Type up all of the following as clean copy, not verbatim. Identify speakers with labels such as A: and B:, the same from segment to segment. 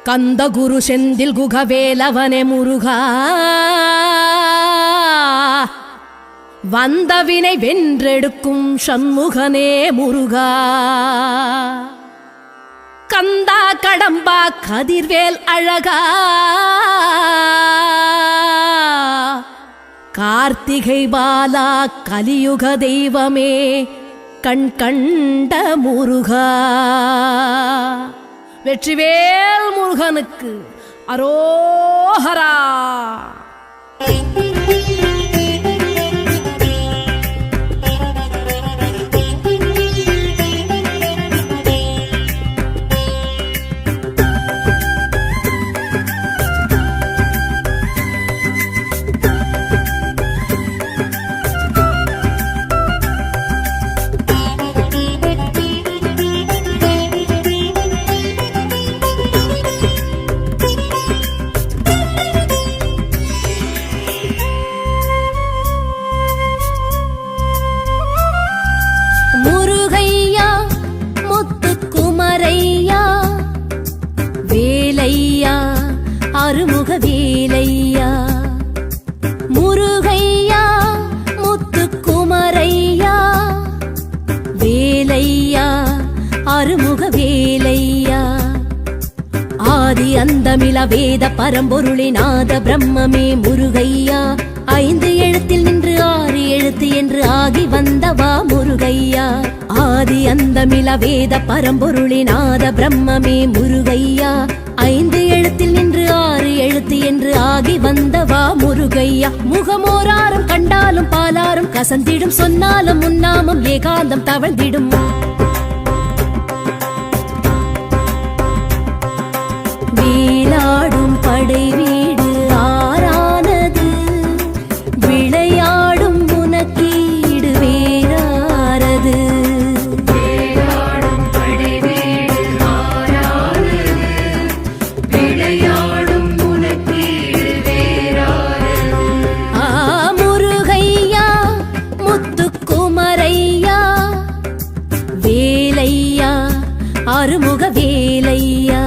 A: கந்த குரு செந்தில் குகவேலவனே முருகா, வந்தவினை வென்றெடுக்கும் சண்முகனே முருகா. கந்தா கடம்பா கதிர்வேல் அழகா, கார்த்திகை பாலா கலியுக தெய்வமே கண் கண்ட முருகா. வெற்றிவேல் முருகனுக்கு அரோஹரா. அருமுக வேலையா முருகையா முத்துக்குமரையா, வேலையா அருமுக வேலையா. ஆதி அந்தமில வேத பரம்பொருளினாத பிரம்மமே முருகையா, 5 எழுத்தில் நின்று 6 எழுத்து என்று ஆகி வந்தவா முருகையா. ஆதி அந்தமில வேத பரம்பொருளினாத பிரம்மமே முருகையா, 5 எழுத்தில் நின்று 6 எழுத்து என்று ஆகி வந்தவா முருகையா. முகமோராரும் கண்டாலும் பாலாரும் கசந்திடும், சொன்னாலும் முன்னாமும் ஏகாந்தம் தவழ்ந்திடும். வேலாடும் படை வீடு ஆரானது, விளையாடும் உனக்கீடு வேறாரது. அருமுக வேலையா.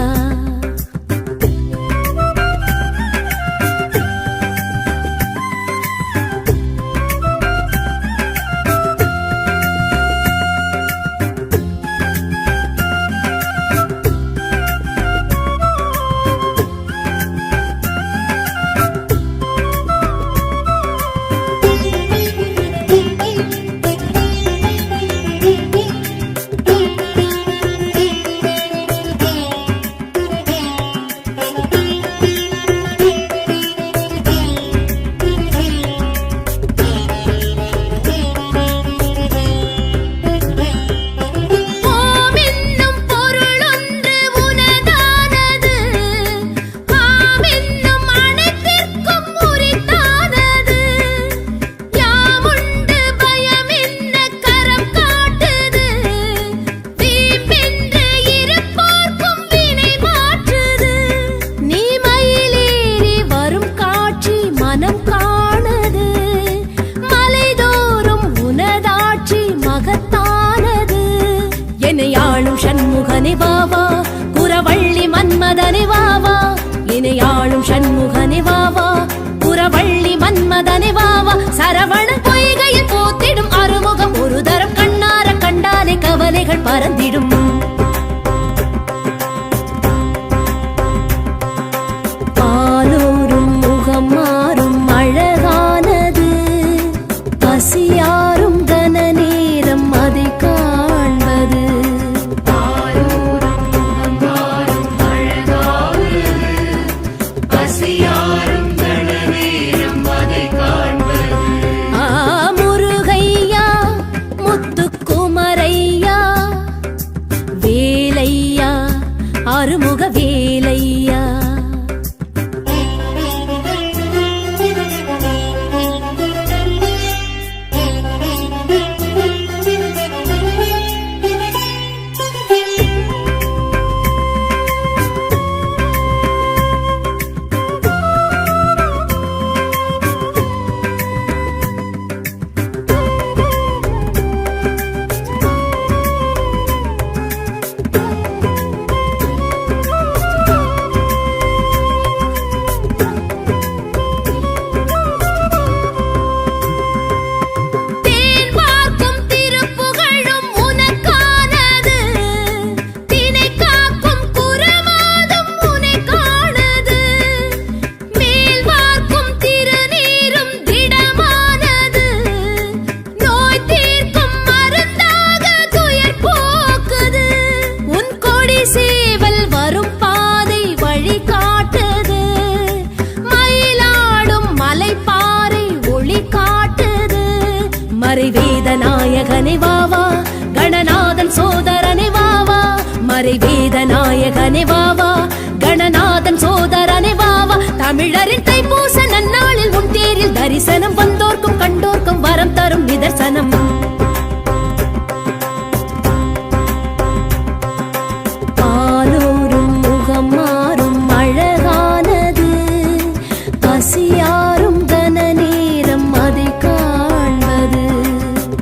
A: சண்முகனே வாவா, குரவள்ளி மன்மதனே வாவா. இணையாளும் சண்முகனே வாவா, குரவள்ளி மன்மதனே வாவா. சரவண பொய்கையில் போத்திடும் அருமுகம் ஒரு தரம் கண்ணார கண்டாலே கவலைகள் பறந்திடும். பாலூரும் முகம் மாறும் அழகானது, பசியாரும் கன நேரம் அதை காண்பது. அருமுக வேலையா. மறைவேத நாயகனே வாவா, கணநாதன் சோதரனே வாவா, மறைவேத நாயகனே வாவா, கணநாதன் சோதரனே வாவா. தமிழரின் தைப்பூச நன்னாளில் உன் தேரில் தரிசனம், வந்தோர்க்கும் கண்டோர்க்கும் வரம் தரும் நிதர்சனம். பாலூரும் முகம் மாறும் அழகானது, பசியாரும் கன நேரம் அதை காண்பது.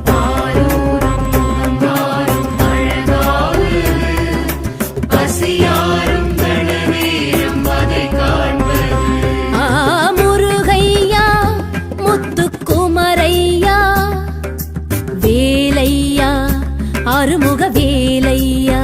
A: பாலூரும் முகம் மாறும் அழகானது, பசியாரும் கன நேரம் அதை காண்பது. முருகையா முத்துக்குமரையா, வேலையா அருமுக வேலையா.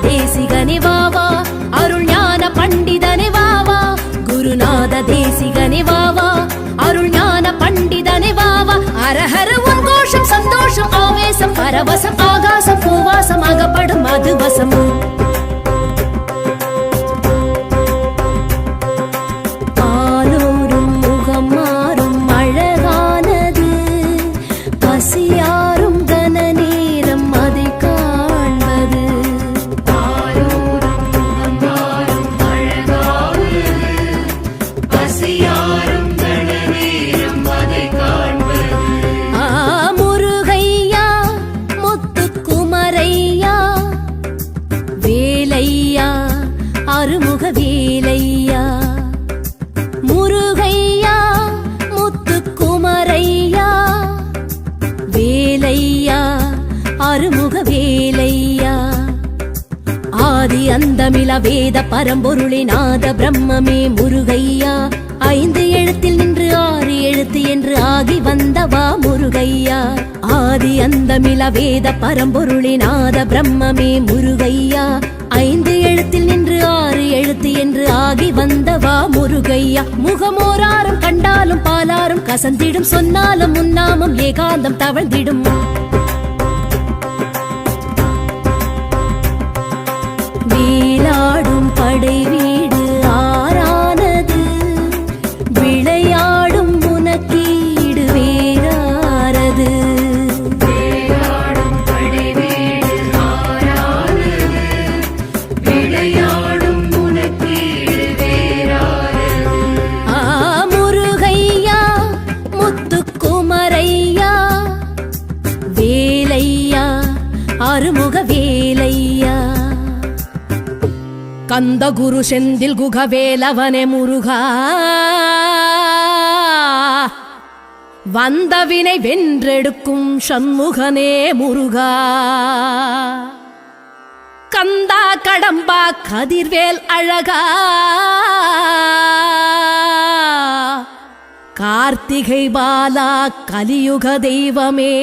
A: தேசிகனே வாவா, அருள் ஞான பண்டிதனே வாவா, குருநாத தேசிகனே வாவா, அருள் ஞான பண்டிதனே வாவா. அரஹர உன் கோஷம் சந்தோஷம் ஆவேசம் பரவசம் ஆகாசம் பூவாசம் அகப்படும் மதுவசம். பாலூரும் முகம் மாறும் அழகானது, பசியாரும் கன நேரம் அதை காண்பது. முருகையா முத்துக்குமரையா, வேலையா அருமுக வேலையா. முருகையா முத்துக்குமரையா, வேலையா அருமுக வேலையா. ஆதி அந்தமில வேத பரம்பொருளே நாத பிரம்மமே முருகையா, ஐந்து எழுத்தில் நின்று ஆறு எழுத்து என்று ஆகி வந்தவா முருகையா. ஆதி அந்தமில வேத பரம்பொருளே நாத பிரம்மமே முருகையா, ஐந்து எழுத்தில் நின்று ஆறு எழுத்து என்று ஆகி வந்தவா முருகையா. முகமோராரும் கண்டாலும் பாலாரும் கசந்திடும், சொன்னாலும் முன்னாமம் ஏகாந்தம் தவழ்ந்திடும். வீலாடும் படை வீடு ஆறானது, விளையாடும் உனக்கீடு வேறாரது. வீலாடும் படை வீடு ஆறானது, விளையாடும் உனக்கீடு வேறாரது. முருகையா முத்துக்குமரையா, வேலையா அருமுக வேலையா. கந்த குரு செந்தில் குகவேலவனே முருகா, வந்தவினை வென்றெடுக்கும் சண்முகனே முருகா. கந்தா கடம்பா கதிர்வேல் அழகா, கார்த்திகை பாலா கலியுக தெய்வமே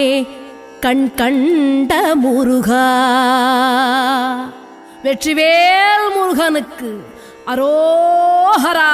A: கண் கண்ட முருகா. வெற்றிவேல் முருகனுக்கு அரோஹரா.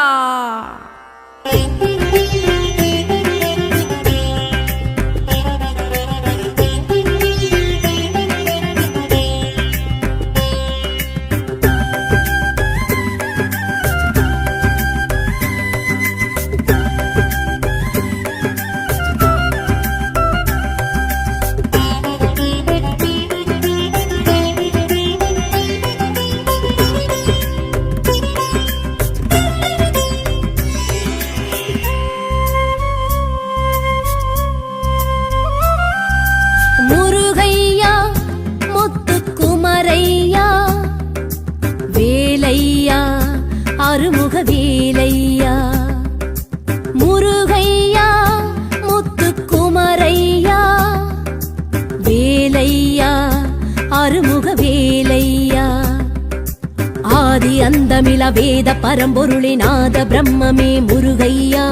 A: அருமுக வேலையா முருகையா முத்துக்குமரையா வேலையா அருமுக வேலையா ஆதி அந்தமில வேத பரம்பொருளினாத பிரம்மமே முருகையா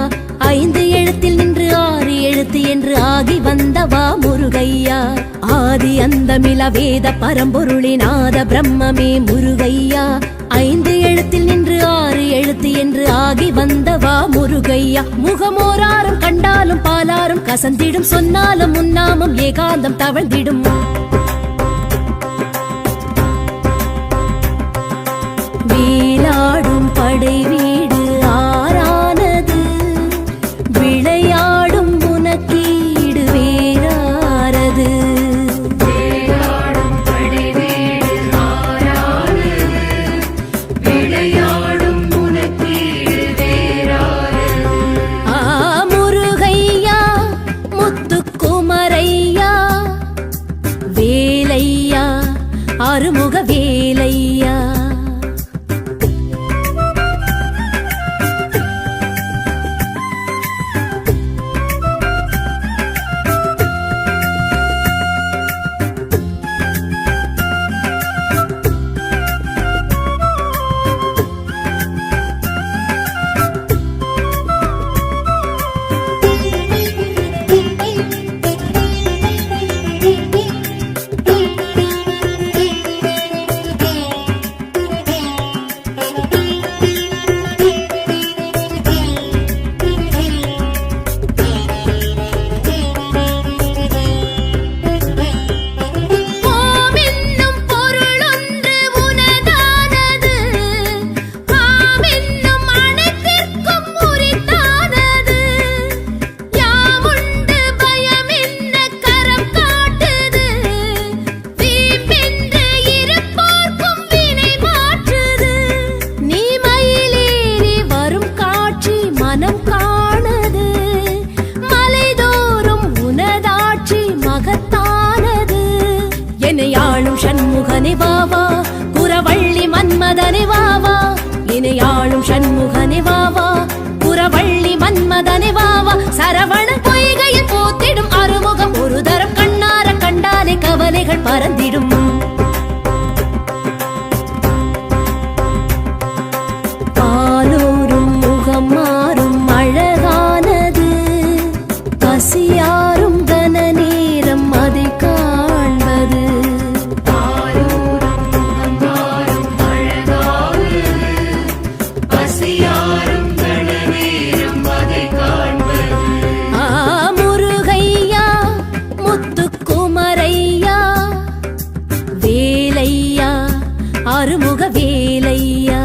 A: 5 எழுத்தில் நின்று 6 எழுத்து என்று ஆகி வந்தவா முருகையா ஆதி அந்தமில வேத பரம்பொருளினாத பிரம்மமே முருகையா 5 எழுத்தில் நின்று 6 எழுத்து என்று ஆகி வந்தவா முருகையா முகமோராரும் கண்டாலும் பாலாரும் கசந்திடும் சொன்னாலும் முன்னாமம் ஏகாந்தம் தவழ்ந்திடும் வீலாடும் படை வீடு ஆறானது விளையாடும் உனக்கீடு வேறாரது வீலாடும் படை வீடு ஆறானது விளையாடும் உனக்கீடு வேறாரது முருகையா முத்துக்குமரையா வேலையா அருமுக வேலையா சண்முகனே வாவா குரவள்ளி மன்மதனே வாவா இணையாளும் சண்முகனே வாவா குரவள்ளி மன்மதனே வாவா சரவண பொய்கையில் போத்திடும் அருமுகம் ஒரு தரம் கண்ணார கண்டாலே கவலைகள் பறந்திடும் பாலோரும் முகம் மாறும் அழகானது பசியாரும் கன நேரம் அதை காண்பது அருமுக வேலையா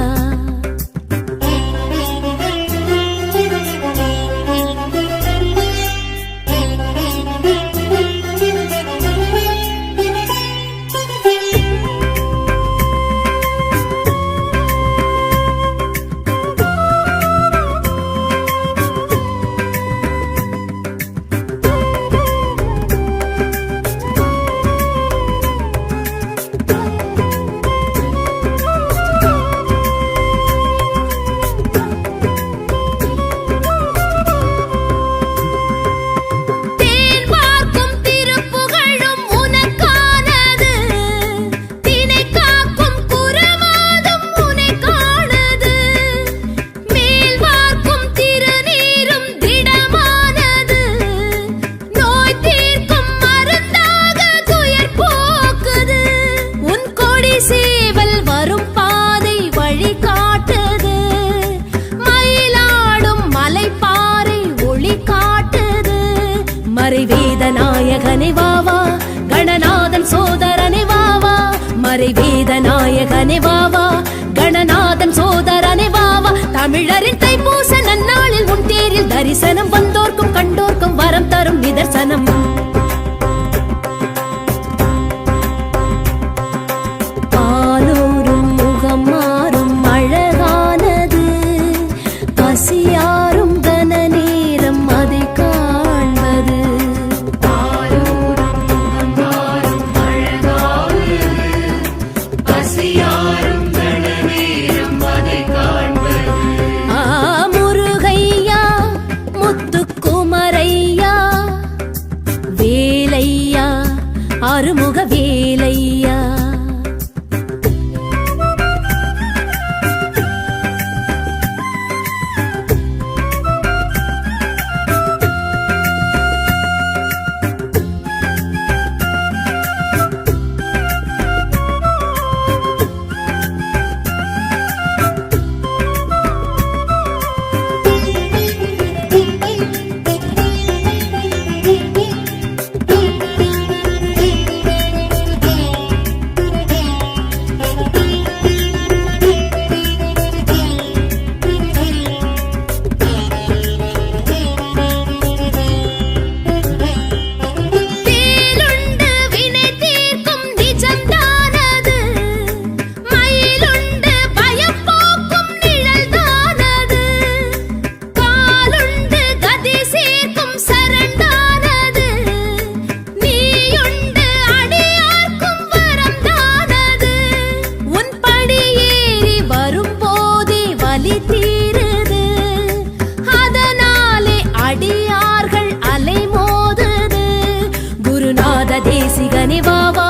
A: மறைவேதநாயகனே வாவா கணநாதன் சோதரனே வாவா மறைவேதநாயகனே வாவா கணநாதன் சோதரனே வாவா தமிழரின் தைப்பூச நன்னாளில் உன் தேரில் தரிசனம் வந்தோர்க்கும் கண்டோர்க்கும் வரம் தரும் நிதர்சனம் பாலோரும் முகம் மாறும் அழகானது பசியாரும் கன நேரம் அதை காண்பது பசியாரும் கன தீருது, அதனாலே அடியார்கள் அலைமோதுது. குருநாத தேசிகனே வாவா,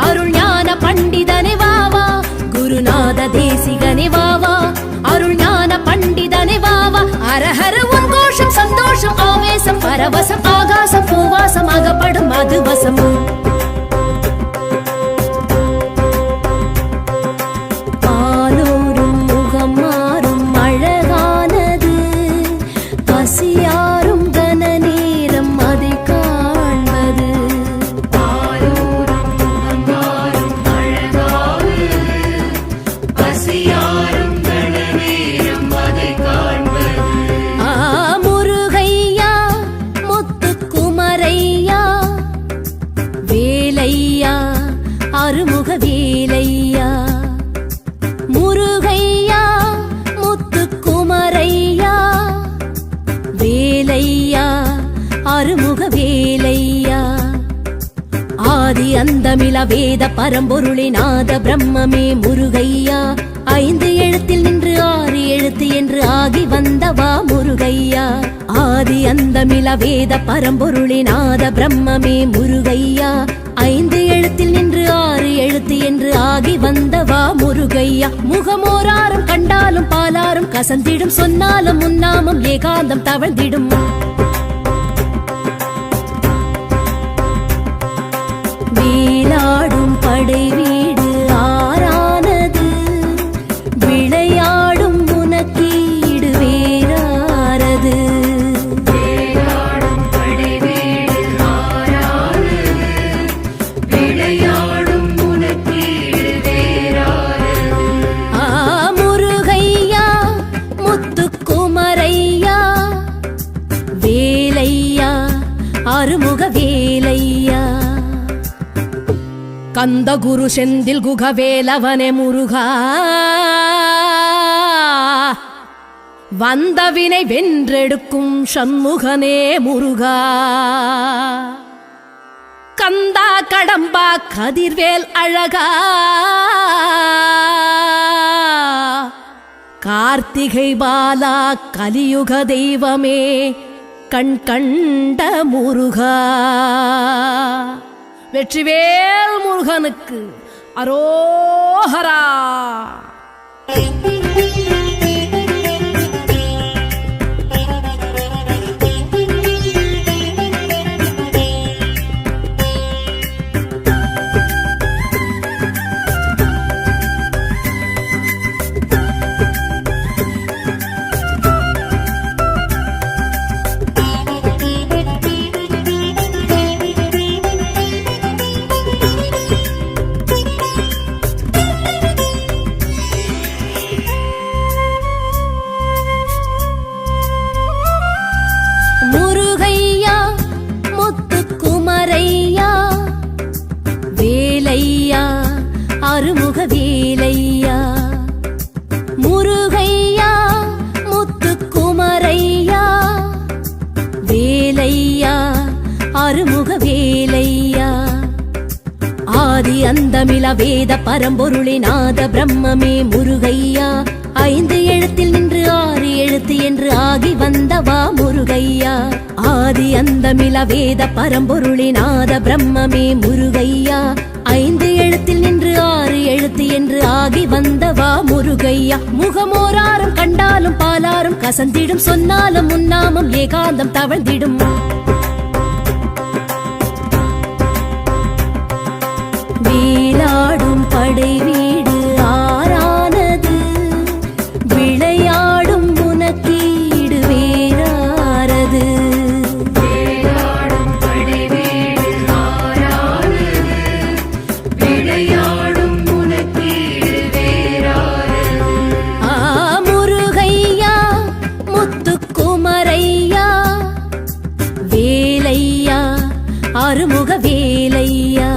A: அருள் ஞான பண்டிதனே வாவா. குருநாத தேசிகனே வாவா, அருள் ஞான பண்டிதனே வாவா. அரஹர உன் கோஷம் சந்தோஷம் ஆவேசம் பரவசம் ஆகாசம் பூவாசம் அகப்படும் மதுவசம். பாலோரும் முகம் மாறும் அழகானது, பசியாரும் கன நேரம் அதை காண்பது. பாலோரும் முகம் மாறும் அழகானது, பசியாரும் கன நேரம் அதை காண்பது. முருகையா முத்துக்குமரையா வேலையா அருமுக வேலையா. முருகையா முத்துக்குமரையா வேலையா அருமுக வேலையா. ஆதி அந்தமில வேத பரம்பொருளினாத பிரம்மமே முருகையா. 5 எழுத்தில் நின்று 6 எழுத்து என்று ஆகி வந்தவா முருகையா. ஆதி அந்தமில வேத பரம்பொருளினாத பிரம்மமே முருகையா. 5 எழுத்தில் நின்று 6 எழுத்து என்று ஆகி வந்தவா முருகையா. முகமோராரும் கண்டாலும் பாலாரும் கசந்திடும், சொன்னாலும் முன்னாமம் ஏகாந்தம் தவழ்ந்திடும். வேலாடும் படை வீடு ஆறானது, விளையாடும் உனக்கீடு வேறாரது. வேலாடும் படை வீடு ஆறானது, விளையாடும் உனக்கீடு வேறாரது. முருகையா முத்துக்குமரையா வேலையா அருமுக வேலையா. கந்த குரு செந்தில் குகவேலவனே முருகா, வந்தவினை வென்றெடுக்கும் சண்முகனே முருகா. கந்தா கடம்பா கதிர்வேல் அழகா, கார்த்திகை பாலா கலியுக தெய்வமே கண் கண்ட முருகா. வெற்றிவேல் முருகனுக்கு அரோஹரா. முருகையா முத்துக்குமரையா வேலையா அருமுக வேலையா. முருகையா முத்துக்குமரையா வேலையா அருமுக வேலையா. ஆதி அந்தமில வேத பரம்பொருளினாத பிரம்மமே முருகையா. 5 எழுத்தில் நின்று 6 எழுத்து என்று ஆகி வந்தவா முருகையா. ஆதி அந்தமில வேத பரம்பொருளினாத பிரம்மமே முருகையா. 5 எழுத்தில் நின்று 6 எழுத்து என்று ஆகி வந்தவா முருகையா. முகமோராரும் கண்டாலும் பாலாரும் கசந்திடும், சொன்னாலும் முன்னாமம் ஏகாந்தம் தவழ்ந்திடும். வேலாடும் படை வீடு ஆறானது, விளையாடும் உனக்கீடு வேறாரது. வேலாடும் படை வீடு ஆறானது, விளையாடும் உனக்கீடு வேறாரது. முருகையா முத்துக்குமரையா வேலையா அருமுக வேலையா.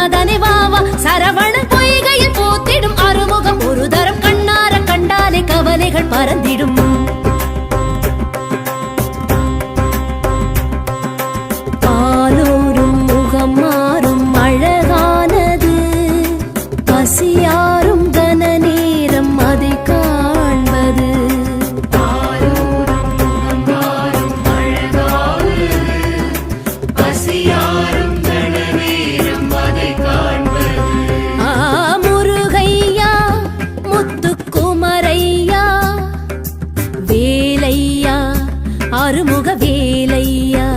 A: மன்மதனை வாவா சரவணன் பொய்கையில் போத்திடும் அறுமுகம் ஒரு தரம் கண்ணார கண்டாலே கவலைகள் பறந்திடும் பாலூரும் முகம் மாறும் அழகானது பசியாரும் கன நேரம் அதை காண்பது முருகையா முத்துக்குமரையா வேலையா அறுமுக வேலையா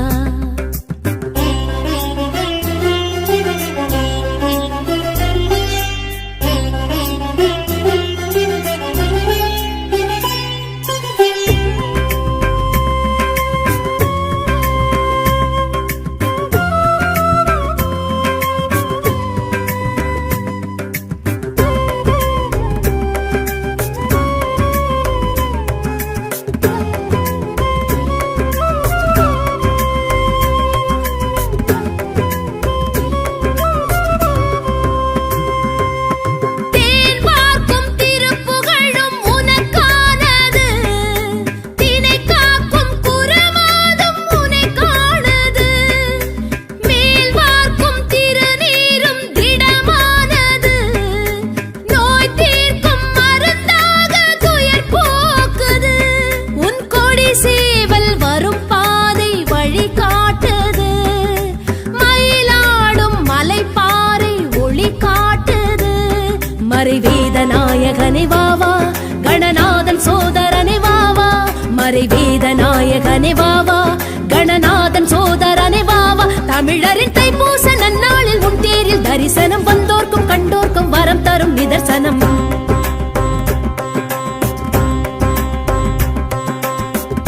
A: மறைவேதநாயகனை வாவா கணநாதன் சோதரனை வாவா மறைவேதநாயகனை வாவா கணநாதன் சோதரனை வாவா தமிழரின் தைப்பூச நன்னாளில் உன் தேரில் தரிசனம் வந்தோர்க்கும் கண்டோர்க்கும் வரம் தரும் நிதர்சனம்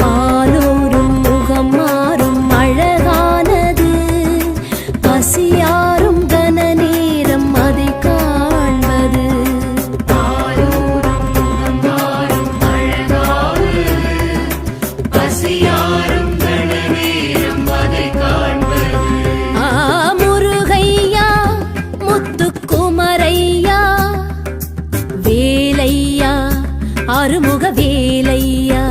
A: பாலூரும் முகம் மாறும் அழகானது பசியாரும் கன நேரம் அதை காண்பது முருகையா முத்துக்குமரையா வேலையா அறுமுக வேலையா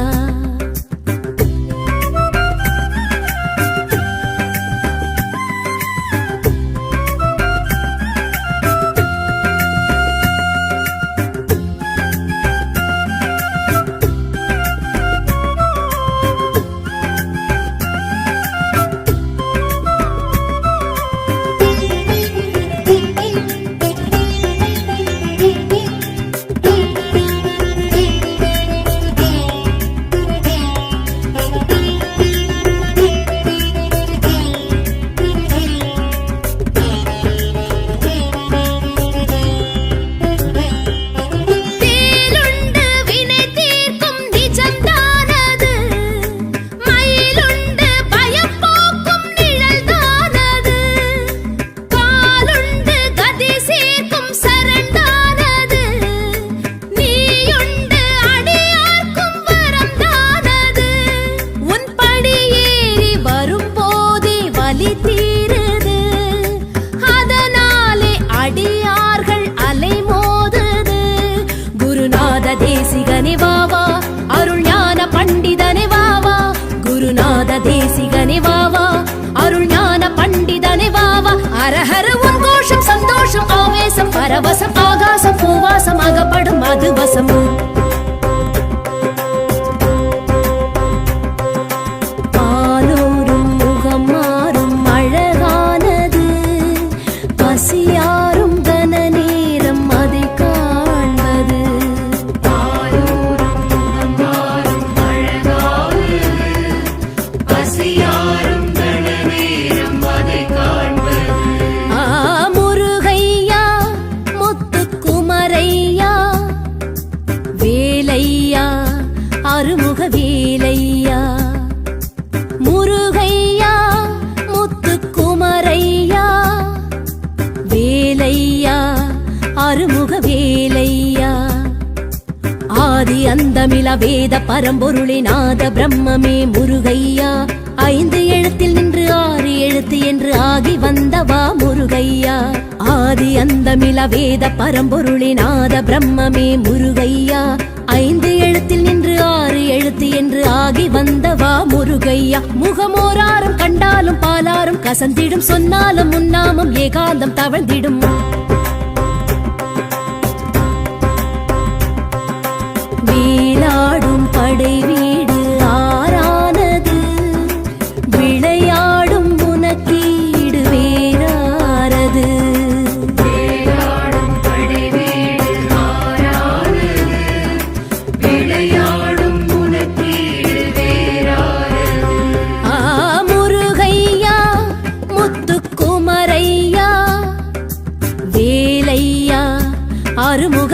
A: தேசிகனே வாவா அருள் ஞான பண்டிதனே வாவா குருநாத தேசிகனே வாவா அருள் ஞான பண்டிதனே வாவா அரஹர உன் கோஷம் சந்தோஷம் ஆவேசம் பரவசம் ஆகாசம் பூவாசம் அகப்படும் மதுவசம் பாலூரும் முகம் மாறும் அழகானது பசியாரும் கன நேரம் அதை காண்பது முருகையா முத்துக்குமரையா வேலையா அறுமுக வேலையா முருகையா முத்துக்குமரையா வேலையா அறுமுக வேலையா ஆதி அந்தமில வேத பரம்பொருளே நாத பிரம்மமே முருகையா ஐந்து எழுத்தில் நின்று ஆறு எழுத்து என்று ஆகி வந்தவா முருகையா ஆதி அந்தமில வேத பரம்பொருளின் ஆத பிரம்மமே முருகையா 5 எழுத்தில் நின்று 6 எழுத்து என்று ஆகி வந்தவா முருகையா முகமோராரும் கண்டாலும் பாலாரும் கசந்திடும் சொன்னாலும் முன்னாமும் ஏகாந்தம் தவழ்ந்திடும் வீலாடும் படை வீடு ஆறானது விளையாடும் உனக்கீடு வேறாரது முருகையா முத்துக்குமரையா வேலையா அருமுக